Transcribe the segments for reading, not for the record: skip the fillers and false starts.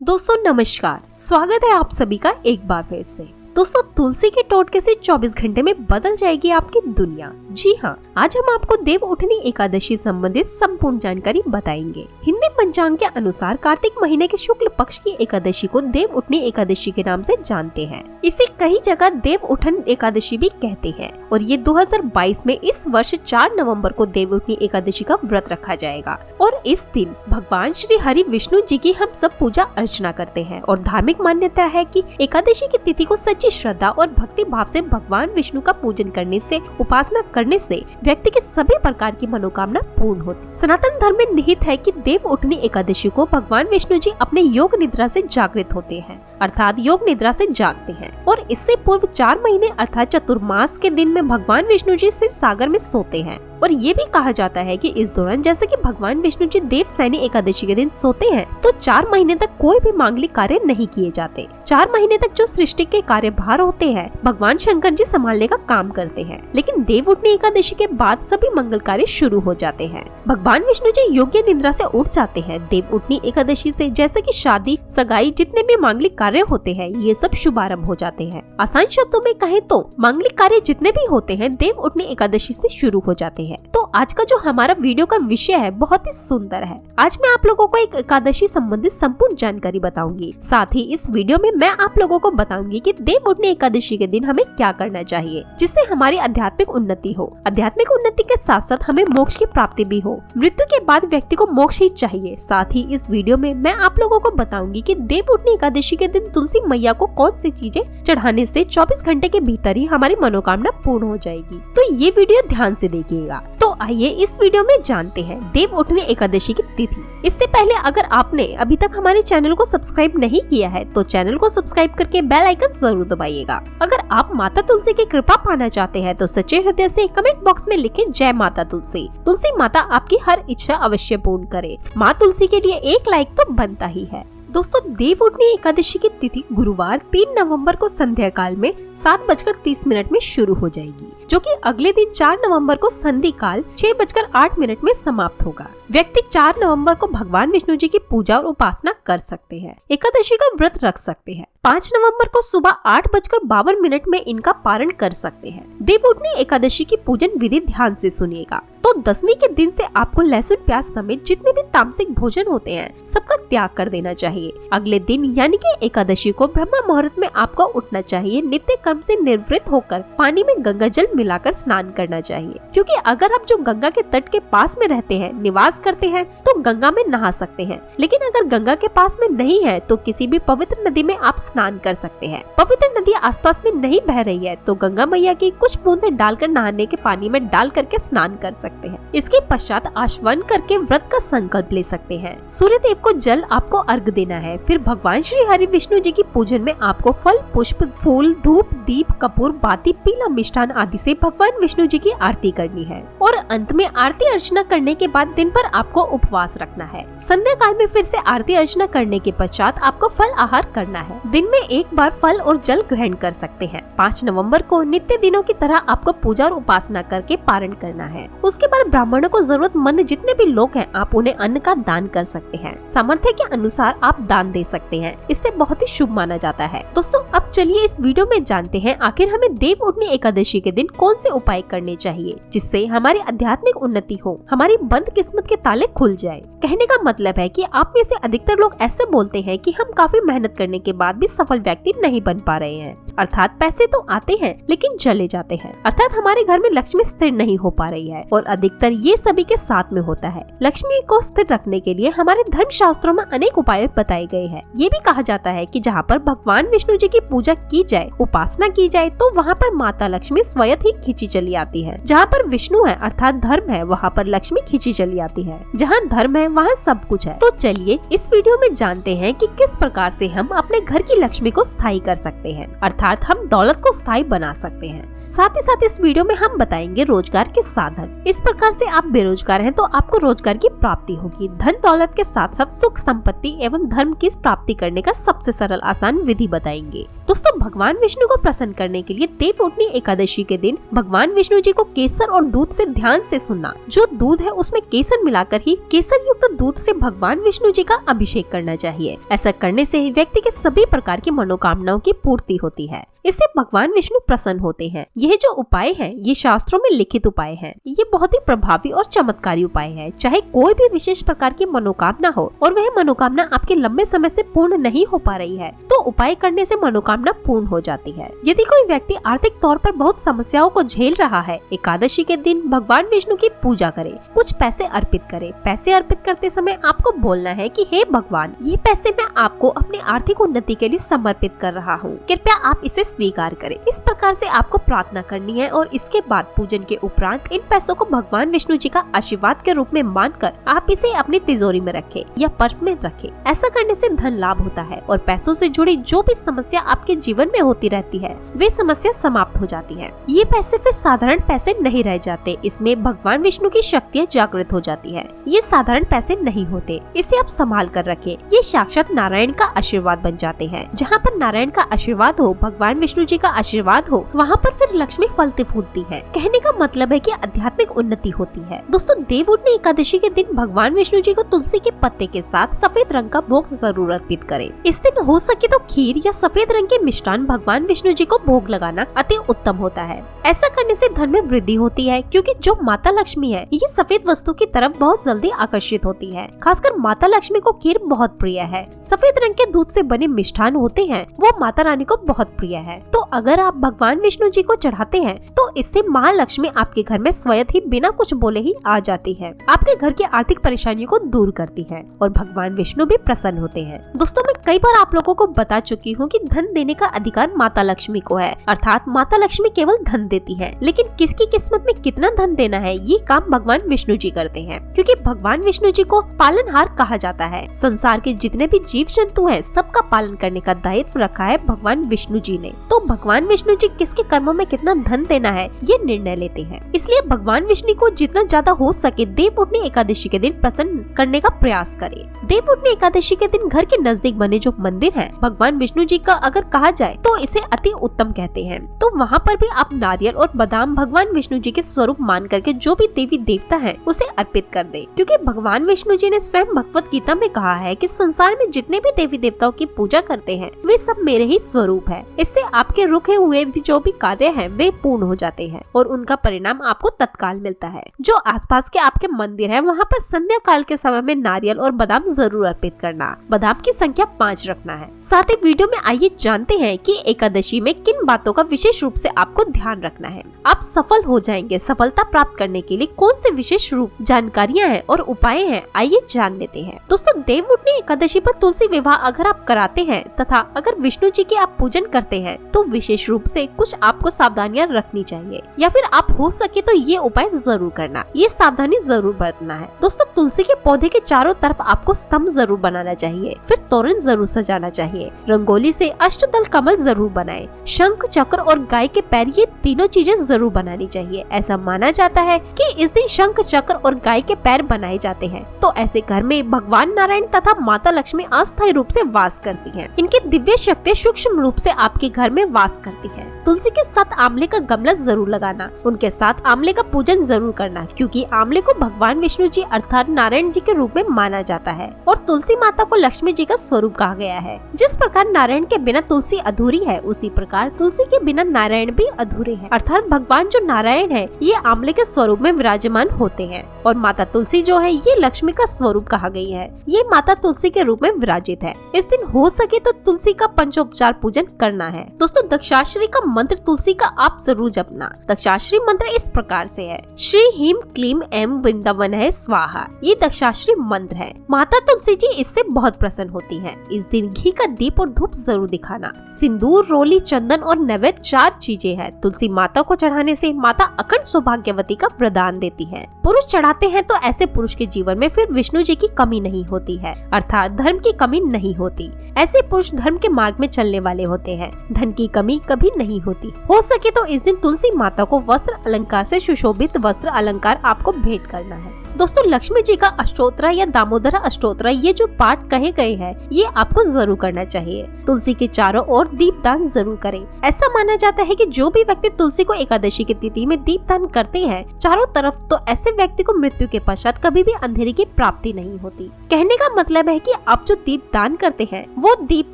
दोस्तों नमस्कार, स्वागत है आप सभी का एक बार फिर से। दोस्तों तुलसी के टोटके से 24 घंटे में बदल जाएगी आपकी दुनिया। जी हाँ, आज हम आपको देव उठनी एकादशी संबंधित संपूर्ण जानकारी बताएंगे। हिंदी पंचांग के अनुसार कार्तिक महीने के शुक्ल पक्ष की एकादशी को देव उठनी एकादशी के नाम से जानते हैं। इसे कई जगह देव उठन एकादशी भी कहते हैं और ये 2022 में इस वर्ष 4 नवंबर को देव उठनी एकादशी का व्रत रखा जाएगा और इस दिन भगवान श्री हरि विष्णु जी की हम सब पूजा अर्चना करते हैं और धार्मिक मान्यता है कि एकादशी की तिथि को सच्ची श्रद्धा और भक्ति भाव से भगवान विष्णु का पूजन करने से, उपासना करने से व्यक्ति की सभी प्रकार की मनोकामना पूर्ण होती। सनातन धर्म में निहित है कि देव उठनी एकादशी को भगवान विष्णु जी अपने योग निद्रा से जागृत होते हैं, अर्थात योग निद्रा से जागते हैं और इससे पूर्व 4 महीने अर्थात चतुर्मास के दिन में भगवान विष्णु जी क्षीर सागर में सोते हैं। और ये भी कहा जाता है कि इस दौरान जैसे कि भगवान विष्णु जी देवसैनी एकादशी के दिन सोते हैं तो 4 महीने तक कोई भी मांगलिक कार्य नहीं किए जाते। 4 महीने तक जो सृष्टि के कार्यभार होते हैं भगवान शंकर जी संभालने का काम करते हैं, लेकिन देव उठनी एकादशी के बाद सभी मंगल कार्य शुरू हो जाते हैं। भगवान विष्णु जी योग्य निद्रा से उठ जाते हैं। देव उठनी एकादशी से जैसे कि शादी, सगाई, जितने भी मांगलिक कार्य होते हैं ये सब शुभारंभ हो जाते हैं। आसान शब्दों में कहें तो मांगलिक कार्य जितने भी होते हैं देव उठनी एकादशी से शुरू हो जाते हैं। तो आज का जो हमारा वीडियो का विषय है बहुत ही सुंदर है। आज मैं आप लोगों को एक एकादशी संबंधित संपूर्ण जानकारी बताऊंगी। साथ ही इस वीडियो में मैं आप लोगों को बताऊंगी कि देव उठनी एकादशी के दिन हमें क्या करना चाहिए जिससे हमारी आध्यात्मिक उन्नति हो। आध्यात्मिक उन्नति के साथ साथ हमें मोक्ष की प्राप्ति भी हो। मृत्यु के बाद व्यक्ति को मोक्ष ही चाहिए। साथ ही इस वीडियो में मैं आप लोगों को बताऊंगी कि देव उठनी एकादशी के दिन तुलसी मैया को कौन सी चीजें चढ़ाने से 24 घंटे के भीतर ही हमारी मनोकामना पूर्ण हो जाएगी। तो ये वीडियो ध्यान से देखिएगा। तो आइए इस वीडियो में जानते हैं देव उठनी एकादशी की तिथि। इससे पहले अगर आपने अभी तक हमारे चैनल को सब्सक्राइब नहीं किया है तो चैनल को सब्सक्राइब करके बेल आइकन जरूर दबाइएगा। अगर आप माता तुलसी की कृपा पाना चाहते हैं तो सच्चे हृदय से कमेंट बॉक्स में लिखें जय माता तुलसी। तुलसी माता आपकी हर इच्छा अवश्य पूर्ण करे। माँ तुलसी के लिए एक लाइक तो बनता ही है। दोस्तों देव उठनी एकादशी की तिथि गुरुवार 3 नवंबर को संध्या काल में 7:30 में शुरू हो जाएगी, जो कि अगले दिन 4 नवंबर को संधि काल 6:08 में समाप्त होगा। व्यक्ति 4 नवंबर को भगवान विष्णु जी की पूजा और उपासना कर सकते हैं। एकादशी का व्रत रख सकते हैं। 5 नवंबर को सुबह 8:52 में इनका पारण कर सकते हैं। देव उठनी एकादशी की पूजन विधि ध्यान से सुनिएगा। तो 10वीं के दिन से आपको लहसुन प्याज समेत जितने भी तामसिक भोजन होते हैं सबका त्याग कर देना चाहिए। अगले दिन यानी कि एकादशी को ब्रह्म मुहूर्त में आपको उठना चाहिए। नित्य कर्म से निवृत्त होकर पानी में गंगा जल मिलाकर स्नान करना चाहिए, क्योंकि अगर आप जो गंगा के तट के पास में रहते हैं, निवास करते हैं तो गंगा में नहा सकते हैं, लेकिन अगर गंगा के पास में नहीं है तो किसी भी पवित्र नदी में आप स्नान कर सकते हैं। पवित्र नदी आसपास में नहीं बह रही है तो गंगा मैया की कुछ बूंदें डालकर नहाने के पानी में डाल करके स्नान कर सकते हैं। इसके पश्चात आश्वन करके व्रत का संकल्प ले सकते हैं। सूर्य देव को जल आपको अर्घ देना है। फिर भगवान श्री हरि विष्णु जी की पूजन में आपको फल, पुष्प, फूल, धूप, दीप, कपूर, बाती, पीला मिष्ठान आदि से भगवान विष्णु जी की आरती करनी है और अंत में आरती अर्चना करने के बाद दिन भर आपको उपवास रखना है। संध्या काल में फिर से आरती अर्चना करने के पश्चात आपको फल आहार करना है। दिन में एक बार फल और जल ग्रहण कर सकते हैं। 5 नवंबर को नित्य दिनों की तरह आपको पूजा और उपासना करके पारण करना है। उसके बाद ब्राह्मणों को जरूरतमंद जितने भी लोग हैं आप उन्हें अन्न का दान कर सकते हैं। सामर्थ्य के अनुसार आप दान दे सकते हैं। इससे बहुत ही शुभ माना जाता है। दोस्तों अब चलिए इस वीडियो में जानते हैं आखिर हमें देव उठनी एकादशी के दिन कौन से उपाय करने चाहिए जिससे हमारी आध्यात्मिक उन्नति हो, हमारी बंद किस्मत के ताले खुल जाए। कहने का मतलब है कि आप में से अधिकतर लोग ऐसे बोलते हैं कि हम काफी मेहनत करने के बाद भी सफल व्यक्ति नहीं बन पा रहे हैं, अर्थात पैसे तो आते हैं लेकिन चले जाते हैं, अर्थात हमारे घर में लक्ष्मी स्थिर नहीं हो पा रही है और अधिकतर ये सभी के साथ में होता है। लक्ष्मी को स्थिर रखने के लिए हमारे धर्म शास्त्रों में अनेक उपाय बताए गए हैं। ये भी कहा जाता है कि जहाँ पर भगवान विष्णु जी की पूजा की जाए, उपासना की जाए तो वहाँ पर माता लक्ष्मी स्वयं ही खींची चली आती है। जहाँ पर विष्णु है अर्थात धर्म है वहाँ पर लक्ष्मी खींची चली आती है। जहाँ धर्म है वहाँ सब कुछ है। तो चलिए इस वीडियो में जानते हैं कि किस प्रकार से हम अपने घर की लक्ष्मी को स्थायी कर सकते हैं, अर्थात हम दौलत को स्थायी बना सकते हैं। साथ ही साथ इस वीडियो में हम बताएंगे रोजगार के साधन। इस प्रकार से आप बेरोजगार हैं तो आपको रोजगार की प्राप्ति होगी। धन दौलत के साथ साथ सुख संपत्ति एवं धर्म की प्राप्ति करने का सबसे सरल आसान विधि बताएंगे। दोस्तों भगवान विष्णु को प्रसन्न करने के लिए देवउठनी एकादशी के दिन भगवान विष्णु जी को केसर और दूध से ध्यान से सुनना। जो दूध है उसमें केसर मिलाकर ही केसर युक्त दूध से भगवान विष्णु जी का अभिषेक करना चाहिए। ऐसा करने से ही व्यक्ति के सभी प्रकार की मनोकामनाओं की पूर्ति होती है। इससे भगवान विष्णु प्रसन्न होते हैं। यह जो उपाय है ये शास्त्रों में लिखित उपाय है। ये बहुत ही प्रभावी और चमत्कारी उपाय है। चाहे कोई भी विशेष प्रकार की मनोकामना हो और वह मनोकामना आपके लंबे समय से पूर्ण नहीं हो पा रही है तो उपाय करने से मनोकामना पूर्ण हो जाती है। यदि कोई व्यक्ति आर्थिक तौर पर बहुत समस्याओं को झेल रहा है, एकादशी के दिन भगवान विष्णु की पूजा करे, कुछ पैसे अर्पित करे। पैसे अर्पित करते समय आपको बोलना है कि हे भगवान, ये पैसे मैं आपको अपनी आर्थिक उन्नति के लिए समर्पित कर रहा हूँ, कृपया आप इसे स्वीकार करें। इस प्रकार से आपको प्रार्थना करनी है और इसके बाद पूजन के उपरांत इन पैसों को भगवान विष्णु जी का आशीर्वाद के रूप में मानकर आप इसे अपनी तिजोरी में रखें या पर्स में रखें। ऐसा करने से धन लाभ होता है और पैसों से जुड़ी जो भी समस्या आपके जीवन में होती रहती है वे समस्या समाप्त हो जाती है। ये पैसे फिर साधारण पैसे नहीं रह जाते, इसमें भगवान विष्णु की शक्तियाँ जागृत हो जाती है। ये साधारण पैसे नहीं होते, इसे आप संभाल कर रखें। ये साक्षात नारायण का आशीर्वाद बन जाते हैं। जहाँ पर नारायण का आशीर्वाद हो, भगवान विष्णु जी का आशीर्वाद हो, वहाँ पर फिर लक्ष्मी फलती फूलती है। कहने का मतलब है कि आध्यात्मिक उन्नति होती है। दोस्तों देवउठनी एकादशी के दिन भगवान विष्णु जी को तुलसी के पत्ते के साथ सफेद रंग का भोग जरूर अर्पित करें। इस दिन हो सके तो खीर या सफेद रंग के मिष्ठान भगवान विष्णु जी को भोग लगाना अति उत्तम होता है। ऐसा करने से धन में वृद्धि होती है, क्योंकि जो माता लक्ष्मी है ये सफेद वस्तु की तरफ बहुत जल्दी आकर्षित होती है। खासकर माता लक्ष्मी को खीर बहुत प्रिय है। सफेद रंग के दूध से बने मिष्ठान होते हैं वो माता रानी को बहुत प्रिय है। तो अगर आप भगवान विष्णु जी को चढ़ाते हैं तो इससे महालक्ष्मी आपके घर में स्वयं ही बिना कुछ बोले ही आ जाती है, आपके घर की आर्थिक परेशानियों को दूर करती है और भगवान विष्णु भी प्रसन्न होते हैं। दोस्तों मैं कई बार आप लोगों को बता चुकी हूँ कि धन देने का अधिकार माता लक्ष्मी को है, अर्थात माता लक्ष्मी केवल धन देती है, लेकिन किसकी किस्मत में कितना धन देना है ये काम भगवान विष्णु जी करते हैं। क्योंकि भगवान विष्णु जी को पालनहार कहा जाता है। संसार के जितने भी जीव जंतु हैं सबका पालन करने का दायित्व रखा है भगवान विष्णु जी ने। तो भगवान विष्णु जी किसके कर्मों में कितना धन देना है ये निर्णय लेते हैं। इसलिए भगवान विष्णु को जितना ज्यादा हो सके देवउठनी एकादशी के दिन प्रसन्न करने का प्रयास करें। देवउठनी एकादशी के दिन घर के नजदीक बने जो मंदिर है भगवान विष्णु जी का अगर कहा जाए तो इसे अति उत्तम कहते हैं। तो वहाँ पर भी आप नारियल और बादाम भगवान विष्णु जी के स्वरूप मान करके जो भी देवी देवता है उसे अर्पित कर दे, क्योंकि भगवान विष्णु जी ने स्वयं भगवत गीता में कहा है कि संसार में जितने भी देवी देवताओं की पूजा करते हैं वे सब मेरे ही स्वरूप है। इससे आपके रुके हुए भी जो भी कार्य हैं वे पूर्ण हो जाते हैं और उनका परिणाम आपको तत्काल मिलता है। जो आसपास के आपके मंदिर है वहाँ पर संध्या काल के समय में नारियल और बादाम जरूर अर्पित करना। बादाम की संख्या 5 रखना है। साथ ही वीडियो में आइए जानते हैं कि एकादशी में किन बातों का विशेष रूप से आपको ध्यान रखना है। आप सफल हो जाएंगे। सफलता प्राप्त करने के लिए कौन से विशेष रूप जानकारियाँ हैं और उपाय हैं आइए जान लेते हैं। दोस्तों देवउठनी एकादशी पर तुलसी विवाह अगर आप कराते हैं तथा अगर विष्णु जी की आप पूजन करते हैं तो विशेष रूप से कुछ आपको सावधानियां रखनी चाहिए, या फिर आप हो सके तो ये उपाय जरूर करना। ये सावधानी जरूर बरतना है। दोस्तों तुलसी के पौधे के चारों तरफ आपको स्तंभ जरूर बनाना चाहिए, फिर तोरण जरूर सजाना चाहिए। रंगोली से अष्टदल कमल जरूर बनाएं। शंख चक्र और गाय के पैर ये तीनों चीजें जरूर बनानी चाहिए। ऐसा माना जाता है कि इस दिन शंख चक्र और गाय के पैर बनाए जाते हैं तो ऐसे घर में भगवान नारायण तथा माता लक्ष्मी अस्थायी रूप से वास करती हैं। इनकी दिव्य शक्ति सूक्ष्म रूप से आपके घर में वास करती है। तुलसी के साथ आंवले का गमला जरूर लगाना। उनके साथ आंवले का पूजन जरूर करना, क्योंकि आंवले को भगवान विष्णु जी अर्थात नारायण जी के रूप में माना जाता है और तुलसी माता को लक्ष्मी जी का स्वरूप कहा गया है। जिस प्रकार नारायण के बिना तुलसी अधूरी है उसी प्रकार तुलसी के बिना नारायण भी अधूरे हैं। अर्थात भगवान जो नारायण है ये आंवले के स्वरूप में विराजमान होते हैं और माता तुलसी जो है ये लक्ष्मी का स्वरूप कहा गई है। ये माता तुलसी के रूप में विराजित है। इस दिन हो सके तो तुलसी का पंचोपचार पूजन करना है। दोस्तों दक्षाश्री का मंत्र तुलसी का आप जरूर जपना। दक्षाश्री मंत्र इस प्रकार से है, श्री हीम क्लीम एम वृंदावन है स्वाहा। ये दक्षाश्री मंत्र है। माता तुलसी जी इससे बहुत प्रसन्न होती हैं। इस दिन घी का दीप और धूप जरूर दिखाना। सिंदूर, रोली, चंदन और नैवेद्य 4 चीजें हैं। तुलसी माता को चढ़ाने से माता अखंड सौभाग्यवती का प्रदान देती है। पुरुष चढ़ाते हैं तो ऐसे पुरुष के जीवन में फिर विष्णु जी की कमी नहीं होती है, अर्थात धर्म की कमी नहीं होती। ऐसे पुरुष धर्म के मार्ग में चलने वाले होते हैं। धन की कमी कभी नहीं होती। हो सके तो इस दिन तुलसी माता को वस्त्र अलंकार से सुशोभित वस्त्र अलंकार आपको भेंट करना है। दोस्तों लक्ष्मी जी का अष्टोत्तर या दामोदर अष्टोत्तर ये जो पाठ कहे गए हैं ये आपको जरूर करना चाहिए। तुलसी के चारों ओर दीपदान जरूर करें। ऐसा माना जाता है कि जो भी व्यक्ति तुलसी को एकादशी की तिथि में दीपदान करते हैं चारों तरफ, तो ऐसे व्यक्ति को मृत्यु के पश्चात कभी भी अंधेरे की प्राप्ति नहीं होती। कहने का मतलब है कि आप जो दीप दान करते हैं वो दीप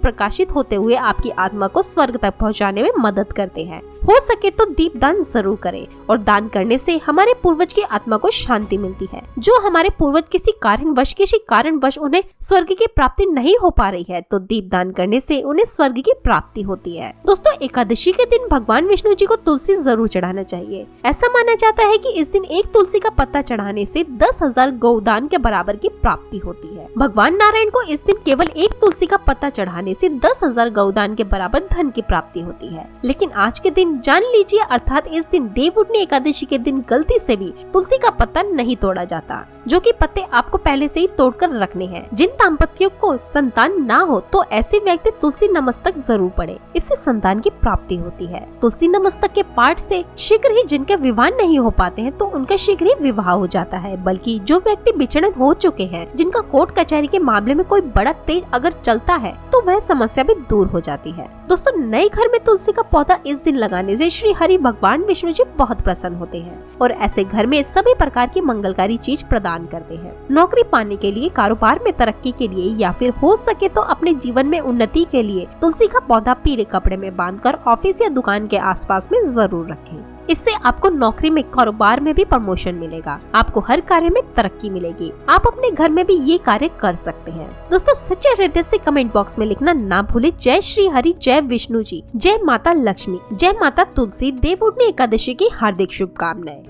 प्रकाशित होते हुए आपकी आत्मा को स्वर्ग तक पहुंचाने में मदद करते हैं। हो सके तो दीप दान जरूर करें, और दान करने से हमारे पूर्वज की आत्मा को शांति मिलती है। जो हमारे पूर्वज किसी कारणवश उन्हें स्वर्ग की प्राप्ति नहीं हो पा रही है, तो दीप दान करने से उन्हें स्वर्ग की प्राप्ति होती है। दोस्तों एकादशी के दिन भगवान विष्णु जी को तुलसी जरूर चढ़ाना चाहिए। ऐसा माना जाता है कि इस दिन एक तुलसी का पत्ता चढ़ाने से 10,000 गौदान के बराबर की प्राप्ति होती है। भगवान नारायण को इस दिन केवल एक तुलसी का पत्ता चढ़ाने से 10,000 गौदान के बराबर धन की प्राप्ति होती है। लेकिन आज के दिन जान लीजिए, अर्थात इस दिन देवउठनी एकादशी के दिन गलती से भी तुलसी का पत्ता नहीं तोड़ा जाता, जो कि पत्ते आपको पहले से ही तोड़कर रखने हैं। जिन दाम्पत्यों को संतान ना हो तो ऐसे व्यक्ति तुलसी नमस्तक जरूर पढ़े, इससे संतान की प्राप्ति होती है। तुलसी नमस्तक के पाठ से शीघ्र ही जिनके विवाह नहीं हो पाते हैं तो उनका शीघ्र ही विवाह हो जाता है। बल्कि जो व्यक्ति विचलन हो चुके हैं, जिनका कोर्ट कचहरी के मामले में कोई बड़ा तेज अगर चलता है तो वह समस्या भी दूर हो जाती है। दोस्तों नए घर में तुलसी का पौधा इस दिन लगाने से श्री हरि भगवान विष्णु जी बहुत प्रसन्न होते हैं और ऐसे घर में सभी प्रकार की मंगलकारी चीज प्रदान करते हैं। नौकरी पाने के लिए, कारोबार में तरक्की के लिए या फिर हो सके तो अपने जीवन में उन्नति के लिए तुलसी का पौधा पीले कपड़े में बांधकर ऑफिस या दुकान के आसपास में जरूर रखें। इससे आपको नौकरी में, कारोबार में भी प्रमोशन मिलेगा, आपको हर कार्य में तरक्की मिलेगी। आप अपने घर में भी ये कार्य कर सकते हैं। दोस्तों सच्चे हृदय से कमेंट बॉक्स में लिखना ना भूले। जय श्री हरि, जय विष्णु जी, जय माता लक्ष्मी, जय माता तुलसी। देवउठनी एकादशी की हार्दिक शुभकामनाएं।